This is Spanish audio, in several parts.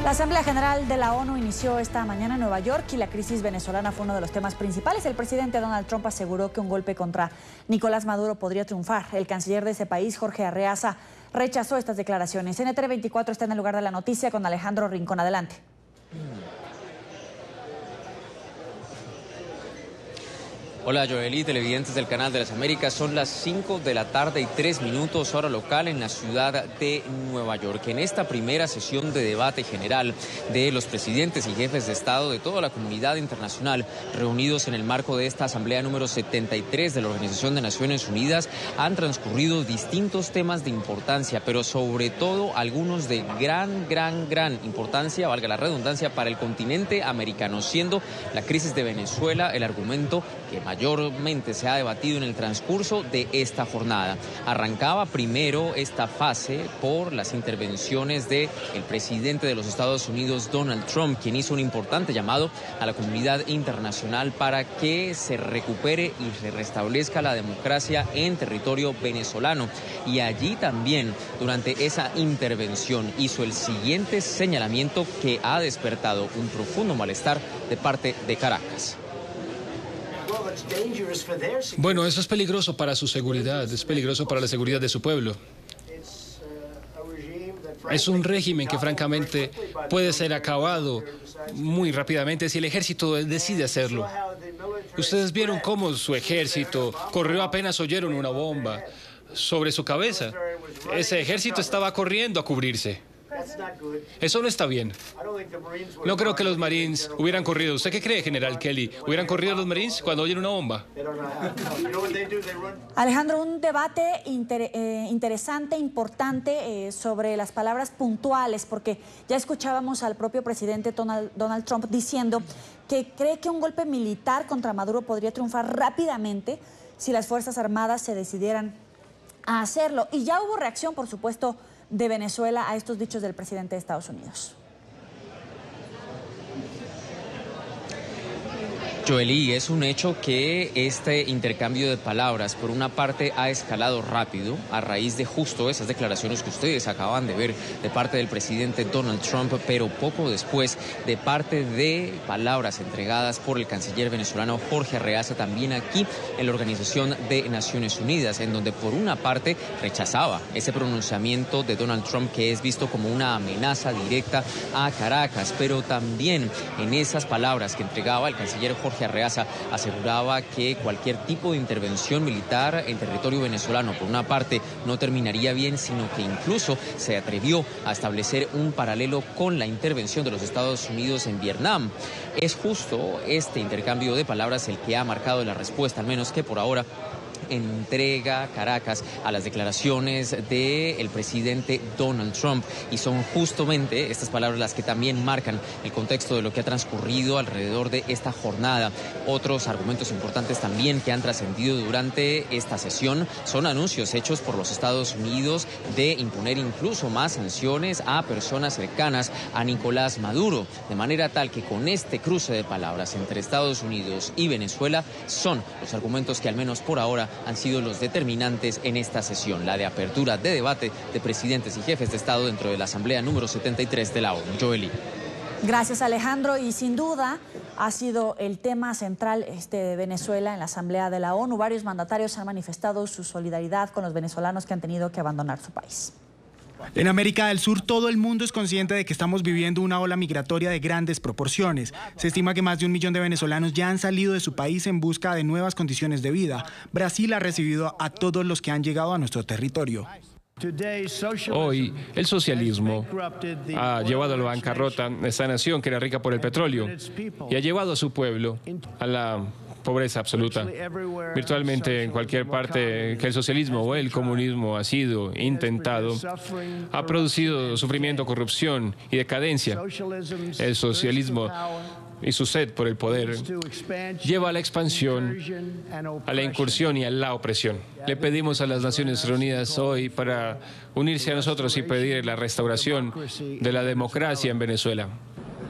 La Asamblea General de la ONU inició esta mañana en Nueva York y la crisis venezolana fue uno de los temas principales. El presidente Donald Trump aseguró que un golpe contra Nicolás Maduro podría triunfar. El canciller de ese país, Jorge Arreaza, rechazó estas declaraciones. NTN 24 está en el lugar de la noticia con Alejandro Rincón. Adelante. Hola Joely, televidentes del Canal de las Américas, son las 5 de la tarde y 3 minutos hora local en la ciudad de Nueva York. En esta primera sesión de debate general de los presidentes y jefes de Estado de toda la comunidad internacional reunidos en el marco de esta asamblea número 73 de la Organización de Naciones Unidas, han transcurrido distintos temas de importancia, pero sobre todo algunos de gran importancia, valga la redundancia, para el continente americano, siendo la crisis de Venezuela el argumento que mayormente se ha debatido en el transcurso de esta jornada. Arrancaba primero esta fase por las intervenciones del presidente de los Estados Unidos, Donald Trump, quien hizo un importante llamado a la comunidad internacional para que se recupere y se restablezca la democracia en territorio venezolano. Y allí también, durante esa intervención, hizo el siguiente señalamiento que ha despertado un profundo malestar de parte de Caracas. Bueno, eso es peligroso para su seguridad, es peligroso para la seguridad de su pueblo. Es un régimen que francamente puede ser acabado muy rápidamente si el ejército decide hacerlo. Ustedes vieron cómo su ejército corrió apenas oyeron una bomba sobre su cabeza. Ese ejército estaba corriendo a cubrirse. Eso no está bien. No creo que los Marines hubieran corrido. ¿Usted qué cree, General Kelly? ¿Hubieran corrido los Marines cuando oyen una bomba? Alejandro, un debate interesante, importante sobre las palabras puntuales, porque ya escuchábamos al propio presidente Donald Trump diciendo que cree que un golpe militar contra Maduro podría triunfar rápidamente si las Fuerzas Armadas se decidieran a hacerlo. Y ya hubo reacción, por supuesto, de Venezuela a estos dichos del presidente de Estados Unidos. Joely, es un hecho que este intercambio de palabras, por una parte, ha escalado rápido a raíz de justo esas declaraciones que ustedes acaban de ver de parte del presidente Donald Trump, pero poco después de parte de palabras entregadas por el canciller venezolano Jorge Arreaza, también aquí en la Organización de Naciones Unidas, en donde por una parte rechazaba ese pronunciamiento de Donald Trump que es visto como una amenaza directa a Caracas, pero también en esas palabras que entregaba el canciller Jorge Arreaza aseguraba que cualquier tipo de intervención militar en territorio venezolano, por una parte, no terminaría bien, sino que incluso se atrevió a establecer un paralelo con la intervención de los Estados Unidos en Vietnam. Es justo este intercambio de palabras el que ha marcado la respuesta, al menos que por ahora entrega Caracas a las declaraciones del presidente Donald Trump, y son justamente estas palabras las que también marcan el contexto de lo que ha transcurrido alrededor de esta jornada. Otros argumentos importantes también que han trascendido durante esta sesión son anuncios hechos por los Estados Unidos de imponer incluso más sanciones a personas cercanas a Nicolás Maduro, de manera tal que con este cruce de palabras entre Estados Unidos y Venezuela son los argumentos que al menos por ahora han sido los determinantes en esta sesión, la de apertura de debate de presidentes y jefes de Estado dentro de la Asamblea número 73 de la ONU. Joely. Gracias, Alejandro. Y sin duda ha sido el tema central de Venezuela en la Asamblea de la ONU. Varios mandatarios han manifestado su solidaridad con los venezolanos que han tenido que abandonar su país. En América del Sur, todo el mundo es consciente de que estamos viviendo una ola migratoria de grandes proporciones. Se estima que más de 1 millón de venezolanos ya han salido de su país en busca de nuevas condiciones de vida. Brasil ha recibido a todos los que han llegado a nuestro territorio. Hoy, el socialismo ha llevado a la bancarrota a esta nación que era rica por el petróleo y ha llevado a su pueblo a la pobreza absoluta. Virtualmente en cualquier parte que el socialismo o el comunismo ha sido intentado, ha producido sufrimiento, corrupción y decadencia. El socialismo y su sed por el poder lleva a la expansión, a la incursión y a la opresión. Le pedimos a las Naciones Unidas hoy para unirse a nosotros y pedir la restauración de la democracia en Venezuela.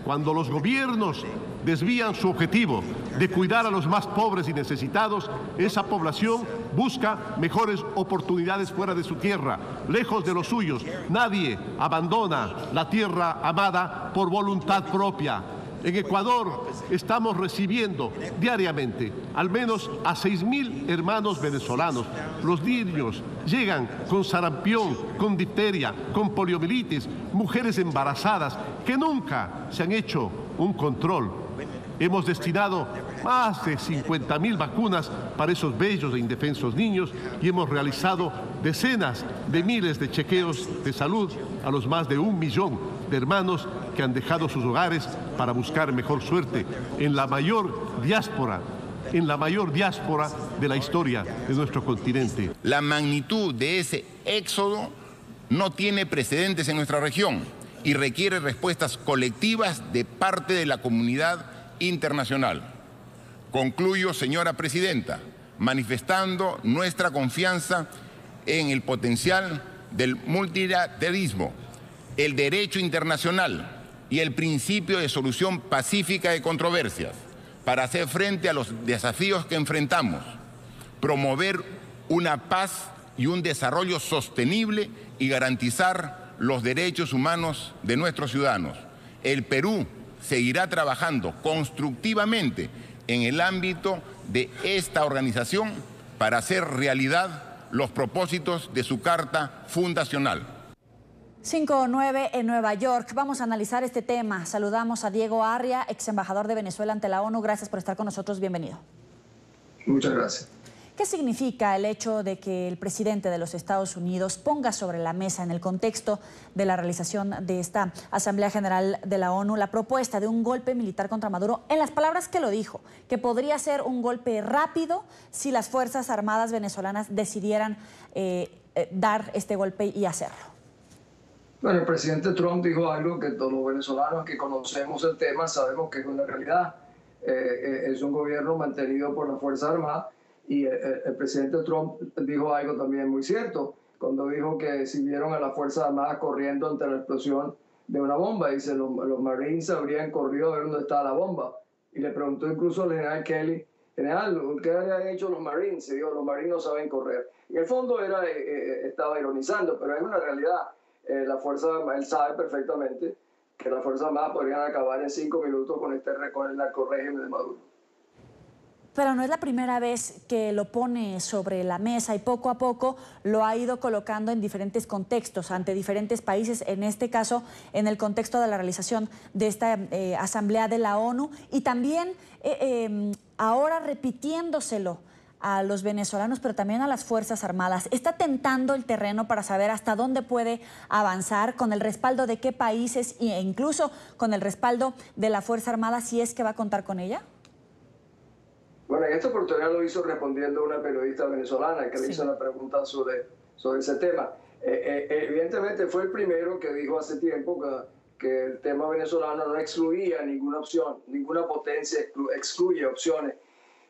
Cuando los gobiernos desvían su objetivo de cuidar a los más pobres y necesitados, esa población busca mejores oportunidades fuera de su tierra, lejos de los suyos. Nadie abandona la tierra amada por voluntad propia. En Ecuador estamos recibiendo diariamente al menos a 6.000 hermanos venezolanos. Los niños llegan con sarampión, con difteria, con poliomielitis, mujeres embarazadas que nunca se han hecho un control. Hemos destinado más de 50.000 vacunas para esos bellos e indefensos niños y hemos realizado decenas de miles de chequeos de salud a los más de 1 millón de hermanos que han dejado sus hogares para buscar mejor suerte en la mayor diáspora de la historia de nuestro continente. La magnitud de ese éxodo no tiene precedentes en nuestra región y requiere respuestas colectivas de parte de la comunidad internacional. Concluyo, señora presidenta, manifestando nuestra confianza en el potencial del multilateralismo, el derecho internacional y el principio de solución pacífica de controversias para hacer frente a los desafíos que enfrentamos, promover una paz y un desarrollo sostenible y garantizar los derechos humanos de nuestros ciudadanos. El Perú seguirá trabajando constructivamente en el ámbito de esta organización para hacer realidad los propósitos de su Carta Fundacional. 5:09 en Nueva York. Vamos a analizar este tema. Saludamos a Diego Arria, ex embajador de Venezuela ante la ONU. Gracias por estar con nosotros. Bienvenido. Muchas gracias. ¿Qué significa el hecho de que el presidente de los Estados Unidos ponga sobre la mesa, en el contexto de la realización de esta Asamblea General de la ONU, la propuesta de un golpe militar contra Maduro, en las palabras que lo dijo, que podría ser un golpe rápido si las Fuerzas Armadas venezolanas decidieran dar este golpe y hacerlo? Bueno, el presidente Trump dijo algo que todos los venezolanos que conocemos el tema sabemos que es una realidad. Es un gobierno mantenido por las Fuerzas Armadas. Y el presidente Trump dijo algo también muy cierto, cuando dijo que si vieron a las Fuerzas Armadas corriendo ante la explosión de una bomba, dice, los Marines habrían corrido a ver dónde estaba la bomba. Y le preguntó incluso al general Kelly, general, ¿qué habían hecho los Marines? Y dijo, los Marines no saben correr. En el fondo estaba ironizando, pero es una realidad. Él sabe perfectamente que las Fuerzas Armadas podrían acabar en 5 minutos con el narcorrégimen de Maduro. Pero no es la primera vez que lo pone sobre la mesa y poco a poco lo ha ido colocando en diferentes contextos, ante diferentes países, en este caso en el contexto de la realización de esta Asamblea de la ONU y también ahora repitiéndoselo a los venezolanos, pero también a las Fuerzas Armadas. ¿Está tentando el terreno para saber hasta dónde puede avanzar, con el respaldo de qué países e incluso con el respaldo de la Fuerza Armada, si es que va a contar con ella? Bueno, en esta oportunidad lo hizo respondiendo a una periodista venezolana que le hizo una pregunta sobre ese tema. Evidentemente fue el primero que dijo hace tiempo que el tema venezolano no excluía ninguna opción, ninguna potencia excluye opciones.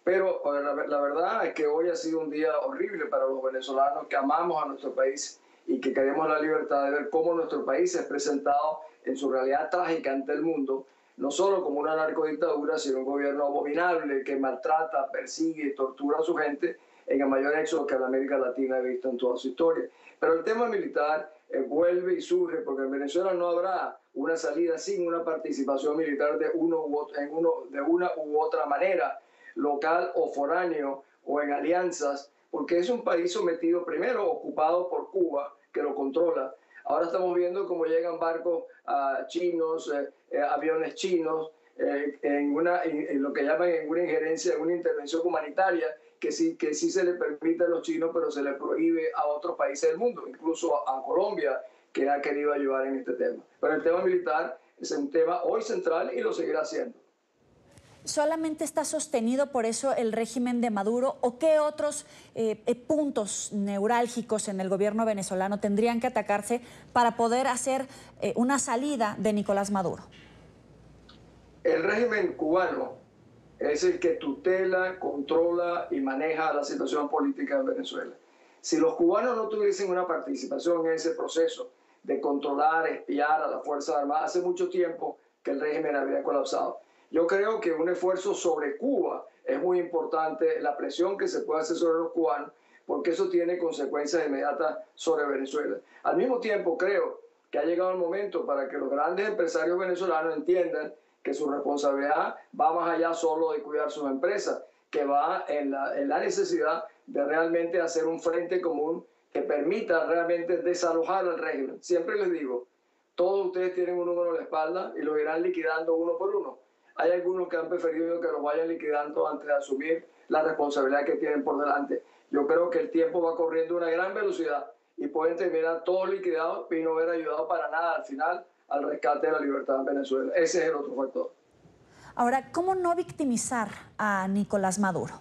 Pero la verdad es que hoy ha sido un día horrible para los venezolanos que amamos a nuestro país y que queremos la libertad de ver cómo nuestro país es presentado en su realidad trágica ante el mundo, no solo como una narcodictadura, sino un gobierno abominable que maltrata, persigue y tortura a su gente en el mayor éxodo que la América Latina ha visto en toda su historia. Pero el tema militar vuelve y surge porque en Venezuela no habrá una salida sin una participación militar de una u otra manera, local o foráneo o en alianzas, porque es un país sometido, primero ocupado por Cuba, que lo controla. Ahora estamos viendo cómo llegan barcos chinos, aviones chinos, en lo que llaman en una injerencia, en una intervención humanitaria, que sí se le permite a los chinos, pero se le prohíbe a otros países del mundo, incluso a Colombia, que ha querido ayudar en este tema. Pero el tema militar es un tema hoy central y lo seguirá siendo. ¿Solamente está sostenido por eso el régimen de Maduro o qué otros puntos neurálgicos en el gobierno venezolano tendrían que atacarse para poder hacer una salida de Nicolás Maduro? El régimen cubano es el que tutela, controla y maneja la situación política en Venezuela. Si los cubanos no tuviesen una participación en ese proceso de controlar, espiar a las Fuerzas Armadas, hace mucho tiempo que el régimen había colapsado. Yo creo que un esfuerzo sobre Cuba es muy importante, la presión que se puede hacer sobre los cubanos, porque eso tiene consecuencias inmediatas sobre Venezuela. Al mismo tiempo, creo que ha llegado el momento para que los grandes empresarios venezolanos entiendan que su responsabilidad va más allá solo de cuidar sus empresas, que va en la necesidad de realmente hacer un frente común que permita realmente desalojar al régimen. Siempre les digo, todos ustedes tienen un número en la espalda y los irán liquidando uno por uno. Hay algunos que han preferido que los vayan liquidando antes de asumir la responsabilidad que tienen por delante. Yo creo que el tiempo va corriendo a una gran velocidad y pueden terminar todos liquidados y no haber ayudado para nada al final al rescate de la libertad en Venezuela. Ese es el otro factor. Ahora, ¿cómo no victimizar a Nicolás Maduro?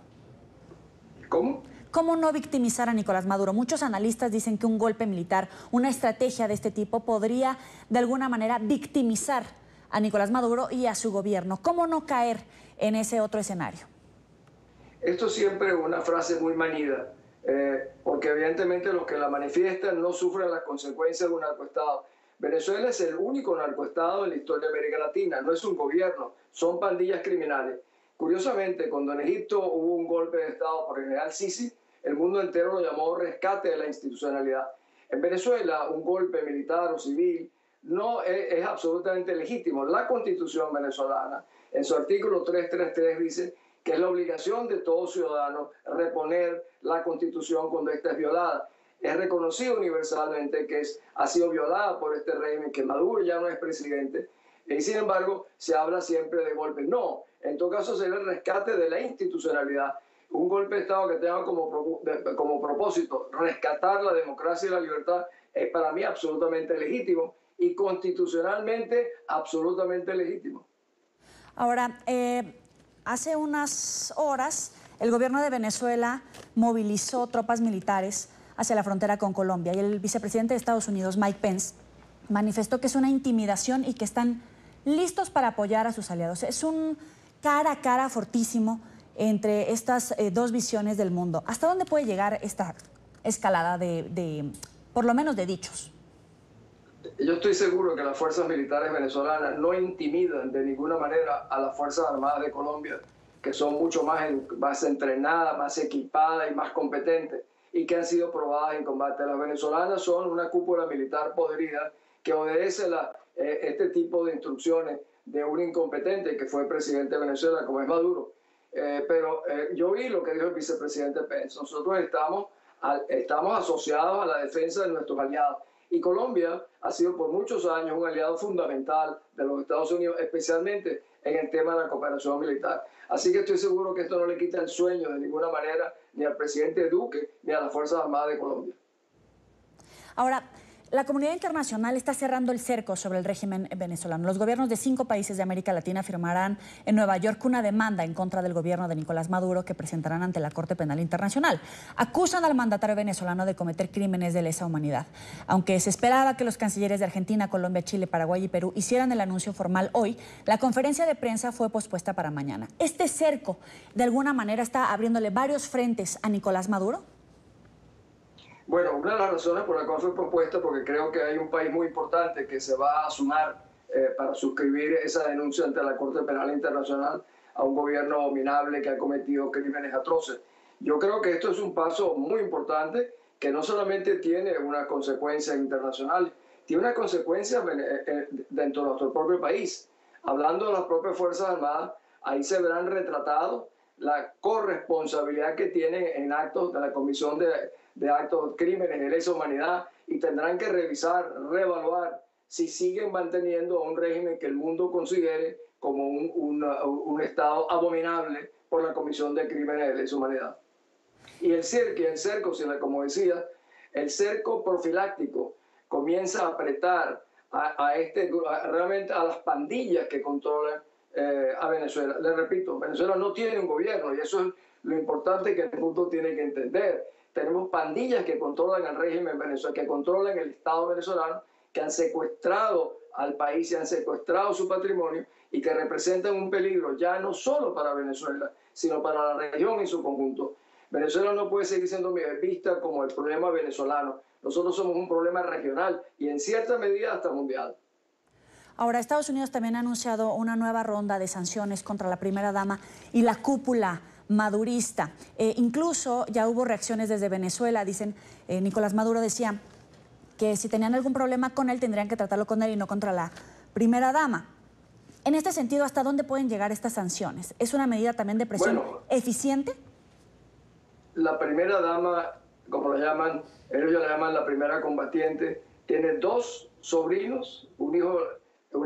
¿Cómo? ¿Cómo no victimizar a Nicolás Maduro? Muchos analistas dicen que un golpe militar, una estrategia de este tipo, podría de alguna manera victimizar a Nicolás Maduro y a su gobierno. ¿Cómo no caer en ese otro escenario? Esto siempre es una frase muy manida, porque evidentemente los que la manifiestan no sufren las consecuencias de un narcoestado. Venezuela es el único narcoestado en la historia de América Latina, no es un gobierno, son pandillas criminales. Curiosamente, cuando en Egipto hubo un golpe de Estado por el general Sisi, el mundo entero lo llamó rescate de la institucionalidad. En Venezuela, un golpe militar o civil no es absolutamente legítimo. La Constitución venezolana, en su artículo 333, dice que es la obligación de todo ciudadano reponer la Constitución cuando ésta es violada. Es reconocido universalmente que ha sido violada por este régimen, que Maduro ya no es presidente, y sin embargo se habla siempre de golpes. No, en todo caso sería el rescate de la institucionalidad. Un golpe de Estado que tenga como propósito rescatar la democracia y la libertad es para mí absolutamente legítimo y constitucionalmente absolutamente legítimo. Ahora, hace unas horas el gobierno de Venezuela movilizó tropas militares hacia la frontera con Colombia y el vicepresidente de Estados Unidos, Mike Pence, manifestó que es una intimidación y que están listos para apoyar a sus aliados. Es un cara a cara fortísimo entre estas dos visiones del mundo. ¿Hasta dónde puede llegar esta escalada por lo menos de dichos? Yo estoy seguro que las fuerzas militares venezolanas no intimidan de ninguna manera a las Fuerzas Armadas de Colombia, que son mucho más entrenadas, más equipadas y más competentes, y que han sido probadas en combate. Las venezolanas son una cúpula militar podrida que obedece este tipo de instrucciones de un incompetente que fue presidente de Venezuela, como es Maduro. Pero yo vi lo que dijo el vicepresidente Pence. Nosotros estamos asociados a la defensa de nuestros aliados. Y Colombia ha sido por muchos años un aliado fundamental de los Estados Unidos, especialmente en el tema de la cooperación militar. Así que estoy seguro que esto no le quita el sueño de ninguna manera ni al presidente Duque ni a las Fuerzas Armadas de Colombia. Ahora, la comunidad internacional está cerrando el cerco sobre el régimen venezolano. Los gobiernos de 5 países de América Latina firmarán en Nueva York una demanda en contra del gobierno de Nicolás Maduro que presentarán ante la Corte Penal Internacional. Acusan al mandatario venezolano de cometer crímenes de lesa humanidad. Aunque se esperaba que los cancilleres de Argentina, Colombia, Chile, Paraguay y Perú hicieran el anuncio formal hoy, la conferencia de prensa fue pospuesta para mañana. ¿Este cerco de alguna manera está abriéndole varios frentes a Nicolás Maduro? Bueno, una de las razones por la cual fue propuesta, porque creo que hay un país muy importante que se va a sumar para suscribir esa denuncia ante la Corte Penal Internacional a un gobierno abominable que ha cometido crímenes atroces. Yo creo que esto es un paso muy importante que no solamente tiene una consecuencia internacional, tiene una consecuencia dentro de nuestro propio país. Hablando de las propias Fuerzas Armadas, ahí se verán retratados la corresponsabilidad que tienen en actos de la Comisión de Actos, Crímenes de Lesa Humanidad, y tendrán que revisar, reevaluar si siguen manteniendo a un régimen que el mundo considere como un Estado abominable por la Comisión de Crímenes de Lesa Humanidad. Y el cerco, como decía, el cerco profiláctico comienza a apretar realmente a las pandillas que controlan a Venezuela. Les repito, Venezuela no tiene un gobierno y eso es lo importante que el mundo tiene que entender. Tenemos pandillas que controlan el régimen venezolano, que controlan el Estado venezolano, que han secuestrado al país y han secuestrado su patrimonio y que representan un peligro ya no solo para Venezuela, sino para la región en su conjunto. Venezuela no puede seguir siendo vista como el problema venezolano. Nosotros somos un problema regional y en cierta medida hasta mundial. Ahora, Estados Unidos también ha anunciado una nueva ronda de sanciones contra la primera dama y la cúpula madurista. Incluso ya hubo reacciones desde Venezuela. Dicen, Nicolás Maduro decía que si tenían algún problema con él, tendrían que tratarlo con él y no contra la primera dama. En este sentido, ¿hasta dónde pueden llegar estas sanciones? ¿Es una medida también de presión eficiente? La primera dama, como la llaman, ellos la llaman la primera combatiente, tiene 2 sobrinos, un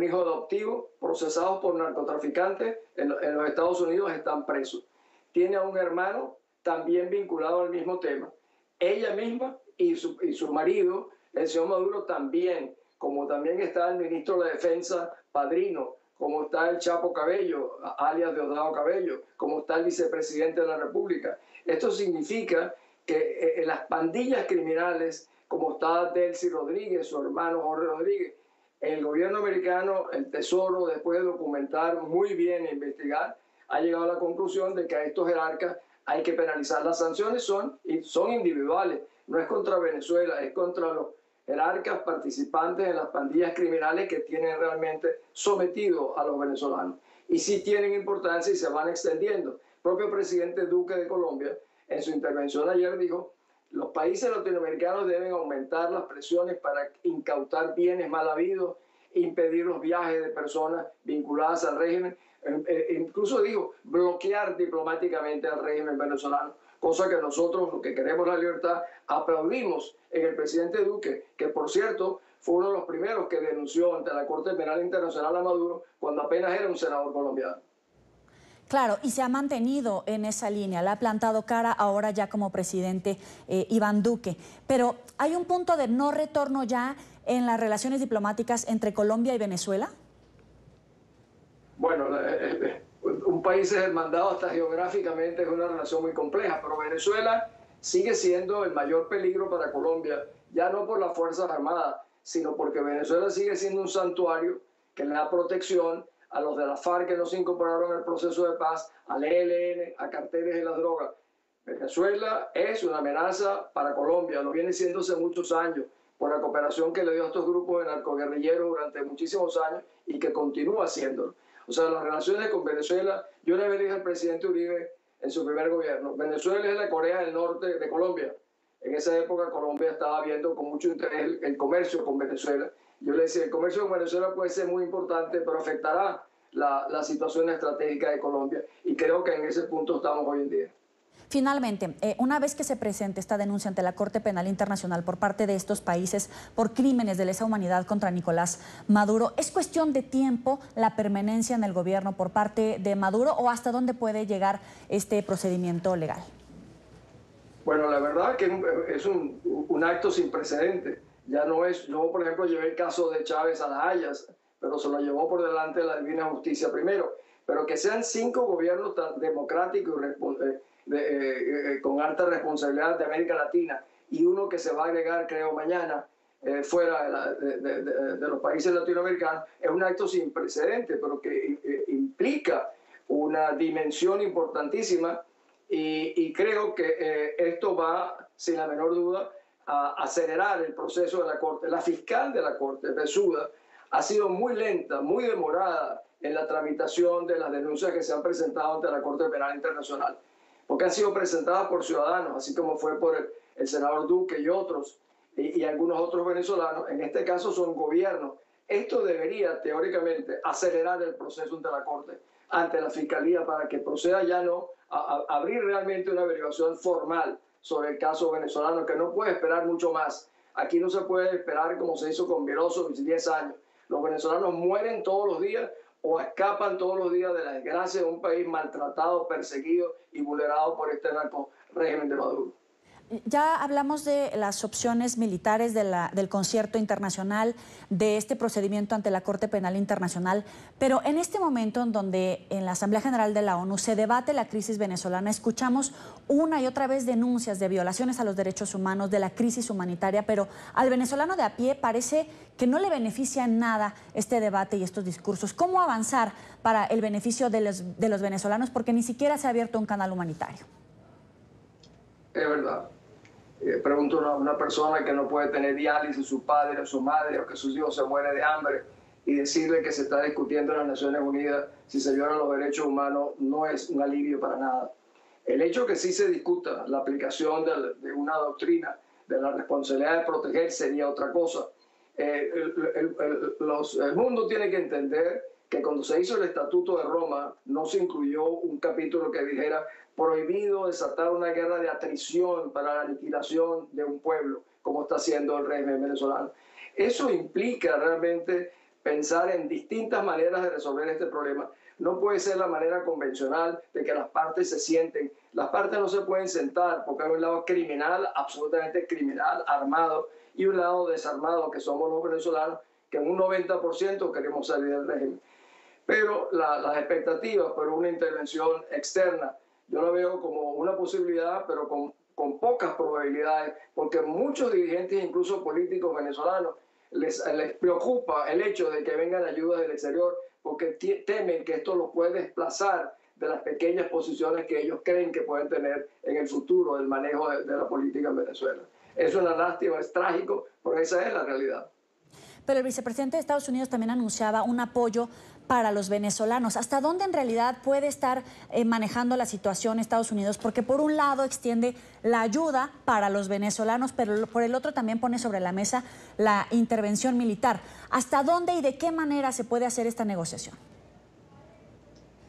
hijo adoptivo, procesados por narcotraficantes en los Estados Unidos, están presos. Tiene a un hermano también vinculado al mismo tema. Ella misma y su marido, el señor Maduro, también, como también está el ministro de la Defensa, Padrino, como está el Chapo Cabello, alias Diosdado Cabello, como está el vicepresidente de la República. Esto significa que las pandillas criminales, como está Delcy Rodríguez, su hermano Jorge Rodríguez, el gobierno americano, el Tesoro, después de documentar muy bien e investigar, ha llegado a la conclusión de que a estos jerarcas hay que penalizar. Las sanciones son individuales, no es contra Venezuela, es contra los jerarcas participantes en las pandillas criminales que tienen realmente sometido a los venezolanos. Y sí tienen importancia y se van extendiendo. El propio presidente Duque de Colombia, en su intervención ayer, dijo: los países latinoamericanos deben aumentar las presiones para incautar bienes mal habidos, impedir los viajes de personas vinculadas al régimen, incluso dijo bloquear diplomáticamente al régimen venezolano, cosa que nosotros, los que queremos la libertad, aplaudimos en el presidente Duque, que por cierto fue uno de los primeros que denunció ante la Corte Penal Internacional a Maduro cuando apenas era un senador colombiano. Claro, y se ha mantenido en esa línea, le ha plantado cara ahora ya como presidente Iván Duque. Pero ¿hay un punto de no retorno ya en las relaciones diplomáticas entre Colombia y Venezuela? Bueno, un país hermandado hasta geográficamente es una relación muy compleja, pero Venezuela sigue siendo el mayor peligro para Colombia, ya no por las Fuerzas Armadas, sino porque Venezuela sigue siendo un santuario que le da protección a los de la FARC que no se incorporaron al proceso de paz, al ELN, a carteles de las drogas. Venezuela es una amenaza para Colombia, lo viene siendo hace muchos años, por la cooperación que le dio a estos grupos de narcoguerrilleros durante muchísimos años y que continúa haciéndolo. O sea, las relaciones con Venezuela, yo le dije al presidente Uribe en su primer gobierno, Venezuela es la Corea del Norte de Colombia. En esa época Colombia estaba viendo con mucho interés el comercio con Venezuela. Yo le decía, el comercio con Venezuela puede ser muy importante, pero afectará la situación estratégica de Colombia. Y creo que en ese punto estamos hoy en día. Finalmente, una vez que se presente esta denuncia ante la Corte Penal Internacional por parte de estos países por crímenes de lesa humanidad contra Nicolás Maduro, ¿es cuestión de tiempo la permanencia en el gobierno por parte de Maduro o hasta dónde puede llegar este procedimiento legal? Bueno, la verdad que es un acto sin precedente. Ya no es, yo por ejemplo llevé el caso de Chávez a las Hayas, pero se lo llevó por delante de la Divina Justicia primero. Pero que sean 5 gobiernos tan democráticos y con alta responsabilidad de América Latina y uno que se va a agregar, creo, mañana fuera de los países latinoamericanos, es un acto sin precedente, pero que implica una dimensión importantísima y creo que esto va, sin la menor duda, a acelerar el proceso de la Corte. La fiscal de la Corte, Besuda, ha sido muy lenta, muy demorada en la tramitación de las denuncias que se han presentado ante la Corte Penal Internacional, porque han sido presentadas por ciudadanos, así como fue por el senador Duque y otros, y algunos otros venezolanos. En este caso son gobiernos. Esto debería, teóricamente, acelerar el proceso ante la Corte, ante la Fiscalía, para que proceda ya no a abrir realmente una averiguación formal sobre el caso venezolano, que no puede esperar mucho más. Aquí no se puede esperar como se hizo con Viroso, 10 años. Los venezolanos mueren todos los días o escapan todos los días de la desgracia de un país maltratado, perseguido y vulnerado por este narco régimen de Maduro. Ya hablamos de las opciones militares del concierto internacional, de este procedimiento ante la Corte Penal Internacional, pero en este momento en donde en la Asamblea General de la ONU se debate la crisis venezolana, escuchamos una y otra vez denuncias de violaciones a los derechos humanos, de la crisis humanitaria, pero al venezolano de a pie parece que no le beneficia en nada este debate y estos discursos. ¿Cómo avanzar para el beneficio de los venezolanos? Porque ni siquiera se ha abierto un canal humanitario. Es verdad. Pregunto a una persona que no puede tener diálisis, su padre o su madre, o que sus hijos se mueren de hambre, y decirle que se está discutiendo en las Naciones Unidas si se violan los derechos humanos no es un alivio para nada. El hecho que sí se discuta la aplicación de una doctrina de la responsabilidad de proteger sería otra cosa. El mundo tiene que entender que cuando se hizo el Estatuto de Roma no se incluyó un capítulo que dijera prohibido desatar una guerra de atrición para la aniquilación de un pueblo, como está haciendo el régimen venezolano. Eso implica realmente pensar en distintas maneras de resolver este problema. No puede ser la manera convencional de que las partes se sienten. Las partes no se pueden sentar porque hay un lado criminal, absolutamente criminal, armado, y un lado desarmado, que somos los venezolanos, que en un 90% queremos salir del régimen. Pero las expectativas por una intervención externa, yo la veo como una posibilidad, pero con pocas probabilidades, porque muchos dirigentes, incluso políticos venezolanos, les preocupa el hecho de que vengan ayudas del exterior, porque temen que esto los puede desplazar de las pequeñas posiciones que ellos creen que pueden tener en el futuro del manejo de la política en Venezuela. Es una lástima, es trágico, pero esa es la realidad. Pero el vicepresidente de Estados Unidos también anunciaba un apoyo para los venezolanos. ¿Hasta dónde en realidad puede estar manejando la situación Estados Unidos? Porque por un lado extiende la ayuda para los venezolanos, pero por el otro también pone sobre la mesa la intervención militar. ¿Hasta dónde y de qué manera se puede hacer esta negociación?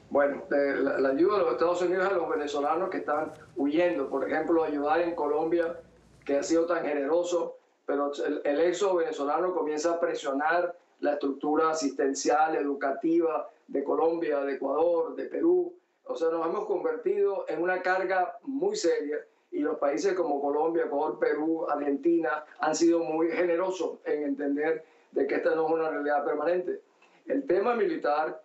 Bueno, la ayuda de los Estados Unidos a los venezolanos que están huyendo. Por ejemplo, ayudar en Colombia, que ha sido tan generoso, pero el éxodo venezolano comienza a presionar la estructura asistencial, educativa de Colombia, de Ecuador, de Perú. O sea, nos hemos convertido en una carga muy seria y los países como Colombia, Ecuador, Perú, Argentina han sido muy generosos en entender de que esta no es una realidad permanente. El tema militar,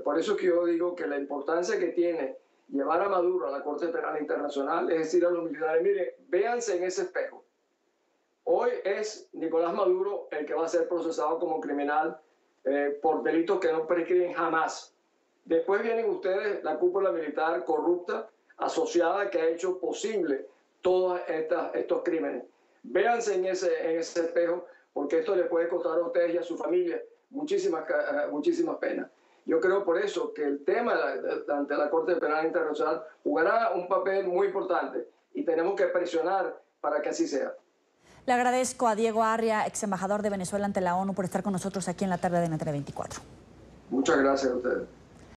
por eso es que yo digo que la importancia que tiene llevar a Maduro a la Corte Penal Internacional es decir a los militares, miren, véanse en ese espejo. Hoy es Nicolás Maduro el que va a ser procesado como criminal por delitos que no prescriben jamás. Después vienen ustedes, la cúpula militar corrupta, asociada, que ha hecho posible todos estos crímenes. Véanse en ese espejo, porque esto les puede costar a ustedes y a su familia muchísimas penas. Yo creo por eso que el tema ante la Corte Penal Internacional jugará un papel muy importante y tenemos que presionar para que así sea. Le agradezco a Diego Arria, ex embajador de Venezuela ante la ONU, por estar con nosotros aquí en la tarde de NTN 24. Muchas gracias a ustedes.